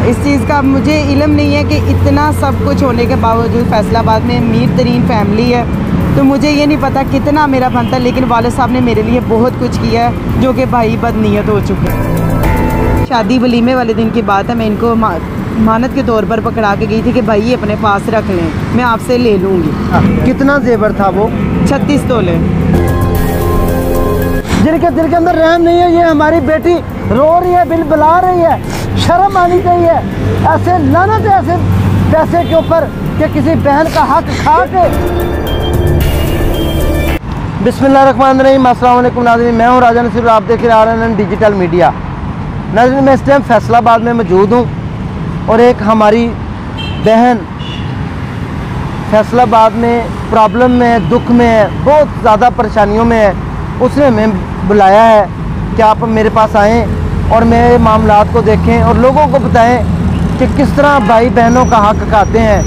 इस चीज़ का मुझे इल्म नहीं है कि इतना सब कुछ होने के बावजूद फैसलाबाद में अमीर तरीन फैमिली है, तो मुझे ये नहीं पता कितना मेरा बनता, लेकिन वालिद साहब ने मेरे लिए बहुत कुछ किया है, जो कि भाई बदनीयत हो चुके हैं। शादी वलीमे वाले दिन की बात है, मैं इनको मानत के तौर पर पकड़ा के गई थी कि भाई ये अपने पास रख लें, मैं आपसे ले लूँगी। कितना जेवर था वो? 36 तोले। जिनके दिल के अंदर रहम नहीं है, ये हमारी बेटी रो रही है, बिल बुला रही है, शर्म आनी चाहिए। ऐसे लानत है ऐसे पैसे के ऊपर कि किसी बहन का हक खा के। बिस्मिल्लाहिर्रहमानिर्रहीम, अस्सलाम वालेकुम नाज़रीन, मैं हूँ राजा नसीर, आप देख रहे हैं डिजिटल मीडिया। नाज़रीन, मैं इस टाइम फैसलाबाद में मौजूद हूँ और एक हमारी बहन फैसलाबाद में प्रॉब्लम में है, दुख में है, बहुत ज़्यादा परेशानियों में है। उसने हमें बुलाया है कि आप मेरे पास आएँ और मेरे मामलात को देखें और लोगों को बताएं कि किस तरह भाई बहनों का हक खाते हैं,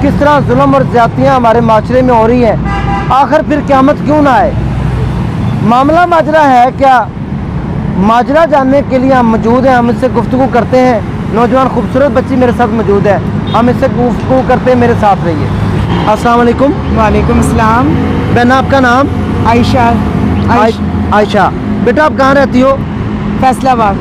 किस तरह जुल्म और ज़्यादतियाँ हमारे माशरे में हो रही हैं। आखिर फिर क़यामत क्यों ना आए? मामला माजरा है क्या? माजरा जानने के लिए हम मौजूद हैं, हम इससे गुफ्तगू करते हैं। नौजवान खूबसूरत बच्ची मेरे साथ मौजूद है, हम इससे गुफ्तगू करते हैं, मेरे साथ रहिए। अस्सलाम वालेकुम। वालेकुम अस्सलाम। बहन, आपका नाम? आयशा। आयशा, बेटा आप कहाँ रहती हो? फैसलाबाद।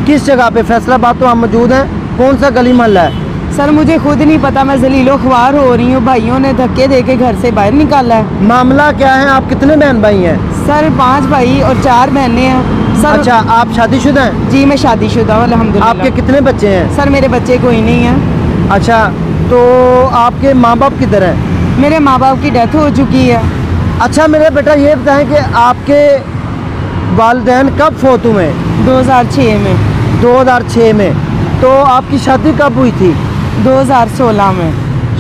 किस जगह पे? फैसलाबाद तो हम मौजूद हैं, कौन सा गली मोहल्ला है? सर मुझे खुद नहीं पता, मैं जलीलो ख्वार हो रही हूँ, भाइयों ने धक्के देके घर से बाहर निकाला है। मामला क्या है? आप कितने बहन भाई हैं? सर 5 भाई और 4 बहनें हैं सर। अच्छा, आप शादीशुदा हैं? जी मैं शादीशुदा हूँ अल्हम्दुलिल्लाह। आपके कितने बच्चे हैं? सर मेरे बच्चे कोई नहीं है। अच्छा, तो आपके माँ बाप किधर हैं? मेरे माँ बाप की डेथ हो चुकी है। अच्छा मेरे बेटा ये बताएं कि आपके वालिदैन कब फोत हुए? 2006 में। 2006 में। तो आपकी शादी कब हुई थी? 2016 में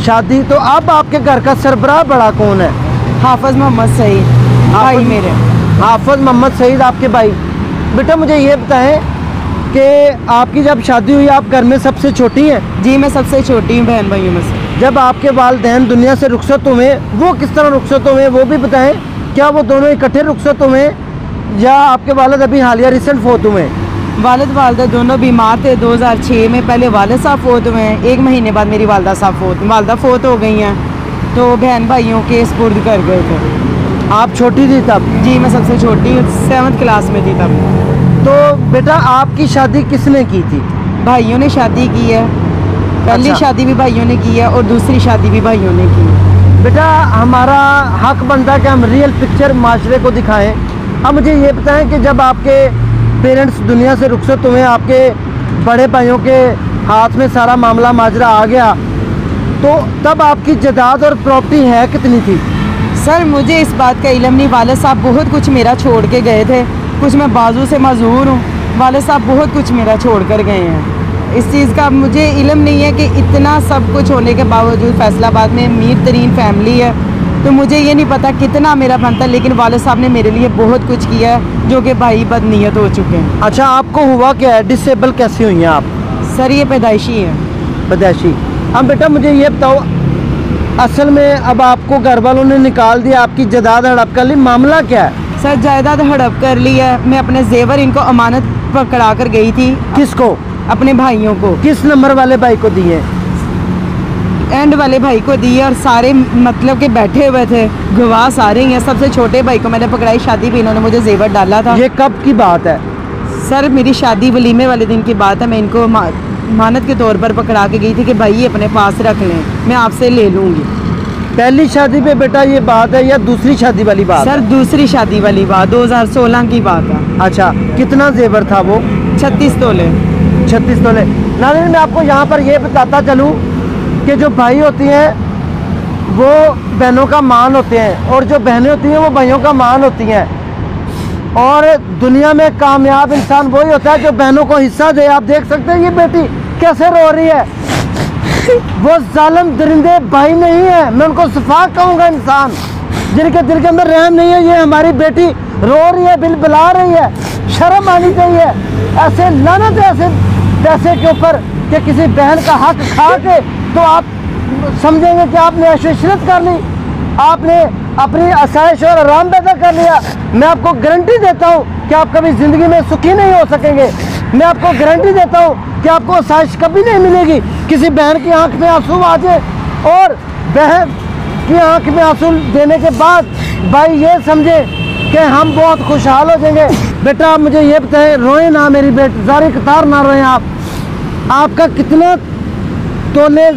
शादी। तो अब आपके घर का सरबराह बड़ा कौन है? हाफिज मोहम्मद सईद भाई मेरे। हाफिज मोहम्मद सईद आपके भाई। बेटा मुझे ये बताएं कि आपकी जब शादी हुई, आप घर में सबसे छोटी हैं? जी मैं सबसे छोटी हूँ बहन भाइयों में से। जब आपके वालिदैन दुनिया से रुखसत हुए, वो किस तरह रुखसत हुए वो भी बताएं। क्या वो दोनों इकट्ठे रुखसत हुए या आपके वालिद अभी हालिया रिसेंट फोत हुए? वालिद वालदा दोनों बीमार थे। 2006 में पहले वालिद साहब फोत हुए हैं, 1 महीने बाद मेरी वालदा फोत हो गई हैं, तो बहन भाइयों के स्पुर्द कर गए थे। आप छोटी थी तब? जी मैं सबसे छोटी 7th क्लास में थी तब। तो बेटा आपकी शादी किसने की थी? भाइयों ने शादी की है। पहली अच्छा। शादी भी भाइयों ने की है और दूसरी शादी भी भाइयों ने की है। बेटा हमारा हक बनता है कि हम रियल पिक्चर माशरे को दिखाएं। अब मुझे ये बताएं कि जब आपके पेरेंट्स दुनिया से रुखसत हुए, आपके बड़े भाइयों के हाथ में सारा मामला माजरा आ गया, तो तब आपकी जायदाद और प्रॉपर्टी है कितनी थी? सर मुझे इस बात का इल्म नहीं, वालिद साहब बहुत कुछ मेरा छोड़ के गए थे, कुछ मैं बाजू से मजबूर हूँ, वालिद साहब बहुत कुछ मेरा छोड़ कर गए हैं। इस चीज़ का मुझे इल्म नहीं है कि इतना सब कुछ होने के बावजूद फैसलाबाद में अमीर तरीन फैमिली है, तो मुझे ये नहीं पता कितना मेरा बनता, लेकिन वालिद साहब ने मेरे लिए बहुत कुछ किया है, जो कि भाई बदनीयत हो चुके हैं। अच्छा आपको हुआ क्या है? डिसेबल कैसे हुई हैं आप? सर ये पैदाइशी है। पैदाइशी। अब बेटा मुझे ये बताओ, असल में अब आपको घर वालों ने निकाल दिया, आपकी जायदाद हड़प कर ली, मामला क्या है? सर जायदाद हड़प कर ली है, मैं अपने जेवर इनको अमानत पकड़ा कर गई थी। किसको? अपने भाइयों को। किस नंबर वाले भाई को दिए? एंड वाले भाई को दिए, और सारे मतलब के बैठे हुए थे गवाह सारे ही हैं। सबसे छोटे भाई को मैंने पकड़ाई, शादी भी इन्होंने मुझे जेवर डाला था। ये कब की बात है? सर मेरी शादी वलीमे वाले दिन की बात है, मैं इनको मानत के तौर पर पकड़ा के गई थी कि भाई ये अपने पास रख लें, मैं आपसे ले लूँगी। पहली शादी पे बेटा ये बात है या दूसरी शादी वाली बात? सर दूसरी शादी वाली बात, 2016 की बात है। अच्छा, कितना जेवर था वो? 36 तोले। 36 तोले। नाज़रीन मैं आपको यहाँ पर ये बताता चलूँ कि जो भाई होती हैं वो बहनों का मान होते हैं, और जो बहनें होती हैं वो भाइयों का मान होती हैं। और दुनिया में कामयाब इंसान वही होता है जो बहनों को हिस्सा दे। आप देख सकते हैं ये बेटी कैसे रो रही है। वो जालिम दरिंदे भाई नहीं है, मैं उनको सफाक कहूँगा, इंसान जिनके दिल के अंदर रहम नहीं है। ये हमारी बेटी रो रही है, बिल बुला रही है, शर्म आनी चाहिए। ऐसे लानत है ऐसे पैसे के ऊपर कि किसी बहन का हक खा के तो आप समझेंगे कि आपने ऐश-ओ-इशरत कर ली, आपने अपनी आसाइश और आराम पैदा कर लिया। मैं आपको गारंटी देता हूँ कि आप कभी ज़िंदगी में सुखी नहीं हो सकेंगे। मैं आपको गारंटी देता हूँ कि आपको आसाइश कभी नहीं मिलेगी। किसी बहन की आंख में आंसू आ जाए और बहन की आंख में आंसू देने के बाद भाई ये समझे कि हम बहुत खुशहाल हो जाएंगे। बेटा आप मुझे ये बताएं, रोए ना मेरी बेटी, सारी कतार ना रोएं आप। आपका कितना तोले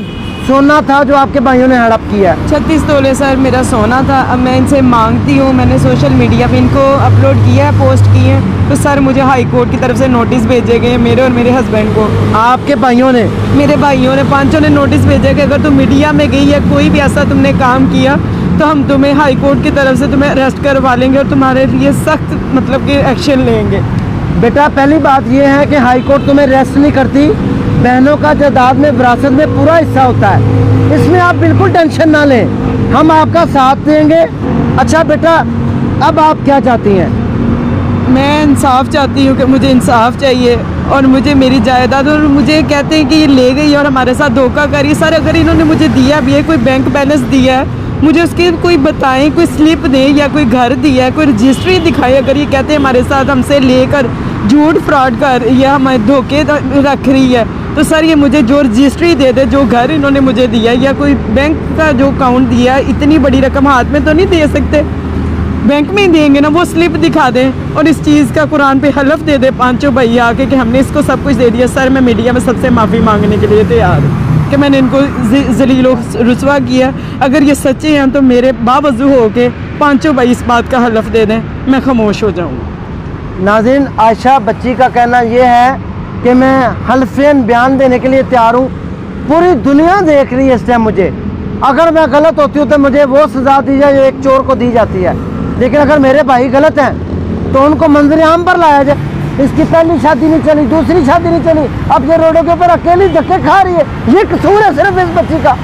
सोना था जो आपके भाइयों ने हड़प किया? 36 तोले सर मेरा सोना था। अब मैं इनसे मांगती हूँ, मैंने सोशल मीडिया पे इनको अपलोड किया है, पोस्ट किए हैं, तो सर मुझे हाई कोर्ट की तरफ से नोटिस भेजे गए मेरे और मेरे हस्बैंड को। आपके भाइयों ने? मेरे भाइयों ने, 5 ने नोटिस भेजे कि अगर तुम मीडिया में गई या कोई भी ऐसा तुमने काम किया तो हम तुम्हें हाई कोर्ट की तरफ से तुम्हें अरेस्ट करवा लेंगे और तुम्हारे लिए सख्त मतलब कि एक्शन लेंगे। बेटा पहली बात ये है कि हाई कोर्ट तुम्हें अरेस्ट नहीं करती, बहनों का जायदाद में विरासत में पूरा हिस्सा होता है, इसमें आप बिल्कुल टेंशन ना लें, हम आपका साथ देंगे। अच्छा बेटा अब आप क्या चाहती हैं? मैं इंसाफ चाहती हूँ कि मुझे इंसाफ चाहिए और मुझे मेरी जायदाद, और मुझे कहते हैं कि ये ले गई और हमारे साथ धोखा करी। सर अगर इन्होंने मुझे दिया भी है, कोई बैंक बैलेंस दिया है, मुझे उसकी कोई बताएं, कोई स्लिप दें या कोई घर दिया है, कोई रजिस्ट्री दिखाए। अगर ये कहते हैं हमारे साथ हमसे लेकर झूठ फ्रॉड कर या हमारे धोखे रख रही है, तो सर ये मुझे जो रजिस्ट्री दे दे, जो घर इन्होंने मुझे दिया या कोई बैंक का जो अकाउंट दिया, इतनी बड़ी रकम हाथ में तो नहीं दे सकते, बैंक में ही देंगे ना, वो स्लिप दिखा दें और इस चीज़ का कुरान पे हलफ दे दे पांचों भैया आके कि हमने इसको सब कुछ दे दिया। सर मैं मीडिया में सबसे माफ़ी मांगने के लिए तैयार हूँ कि मैंने इनको जलीलो रुसवा किया। अगर ये सच्चे हैं तो मेरे बावजू हो के पांचों भाई इस बात का हलफ दे दें, मैं खामोश हो जाऊँगा। नाज़रीन आयशा बच्ची का कहना ये है कि मैं हल्फेन बयान देने के लिए तैयार हूँ। पूरी दुनिया देख रही है इस टाइम मुझे, अगर मैं गलत होती हूँ तो मुझे वो सज़ा दी जाए जो एक चोर को दी जाती है, लेकिन अगर मेरे भाई गलत हैं तो उनको मंजर आम पर लाया जाए। इसकी पहली शादी नहीं चली, दूसरी शादी नहीं चली, अब ये रोडों के ऊपर अकेली धक्के खा रही है, ये कसूर है सिर्फ इस बच्ची का।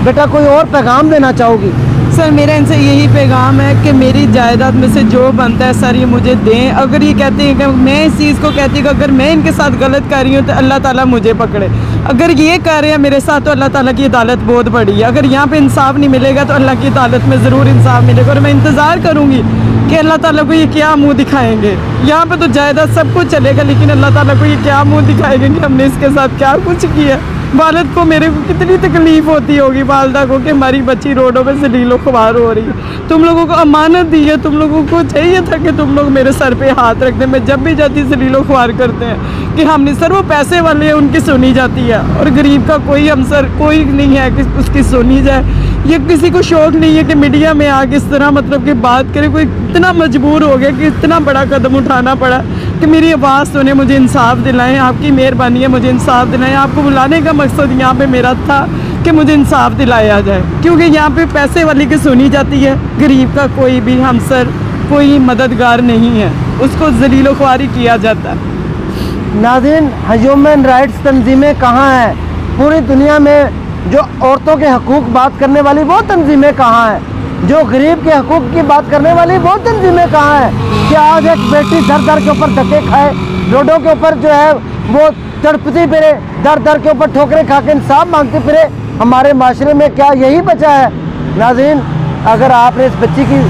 बेटा कोई और पैगाम देना चाहोगी? सर मेरा इनसे यही पैगाम है कि मेरी जायदाद में से जो बनता है सर ये मुझे दें। अगर ये कहते हैं कि मैं इस चीज़ को कहती हूँ कि अगर मैं इनके साथ गलत कर रही हूँ तो अल्लाह ताला मुझे पकड़े, अगर ये कर रहे हैं मेरे साथ तो अल्लाह ताला की अदालत बहुत बड़ी है। अगर यहाँ पे इंसाफ नहीं मिलेगा तो अल्लाह की अदालत में ज़रूर इंसाफ मिलेगा और मैं इंतज़ार करूँगी कि अल्लाह ताला को ये क्या मुँह दिखाएँगे। यहाँ पर तो जायदाद सब कुछ चलेगा, लेकिन अल्लाह ताला को ये क्या मुँह दिखाएँगे कि हमने इसके साथ क्या कुछ किया। वालिद को मेरे को कितनी तकलीफ़ होती होगी, वालदा को, कि हमारी बच्ची रोडों पे जलीलो ख्वार हो रही है। तुम लोगों को अमानत दी है, तुम लोगों को चाहिए था कि तुम लोग मेरे सर पे हाथ रख दें। मैं जब भी जाती जलीलो ख्वार करते हैं कि हमने सर वो पैसे वाले हैं उनकी सुनी जाती है और गरीब का कोई हमसर कोई नहीं है कि उसकी सुनी जाए। ये किसी को शौक़ नहीं है कि मीडिया में आके इस तरह मतलब कि बात करे। कोई इतना मजबूर हो गया कि इतना बड़ा कदम उठाना पड़ा कि मेरी आवाज़ सुने, मुझे इंसाफ दिलाएं। आपकी मेहरबानी है, मुझे इंसाफ दिलाएं। आपको बुलाने का मकसद यहाँ पे मेरा था कि मुझे इंसाफ दिलाया जाए, क्योंकि यहाँ पे पैसे वाली की सुनी जाती है, गरीब का कोई भी हमसर कोई मददगार नहीं है, उसको जलीलो ख्वारी किया जाता है। नाज़रीन ह्यूमन राइट्स तंजीमें कहाँ हैं? पूरी दुनिया में जो औरतों के हकूक़ बात करने वाली वो तंजीमें कहाँ हैं? जो गरीब के हकूक़ की बात करने वाली वो तंजीमें कहाँ हैं? कि आज एक बेटी दर दर के ऊपर धक्के खाए, रोडों के ऊपर जो है वो तड़पती फिरे, दर दर के ऊपर ठोकरें खा के इंसाफ मांगती फिरे। हमारे माशरे में क्या यही बचा है? नाज़रीन अगर आपने इस बच्ची की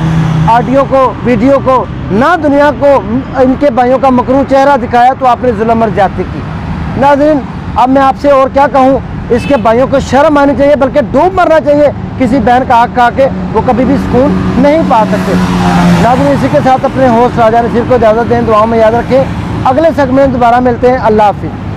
ऑडियो को, वीडियो को ना दुनिया को इनके भाइयों का मकरू चेहरा दिखाया तो आपने जुल्म और ज्यादती की। नाज़रीन अब मैं आपसे और क्या कहूँ, इसके भाइयों को शर्म आनी चाहिए, बल्कि डूब मरना चाहिए। किसी बहन का हक खा के वो कभी भी सुकून नहीं पा सकते। नाज़रीन इसी के साथ अपने होस्ट राजा नसीर को इजाज़त दें, दुआओं में याद रखें। अगले सेगमेंट में दोबारा मिलते हैं। अल्लाह हाफिज़।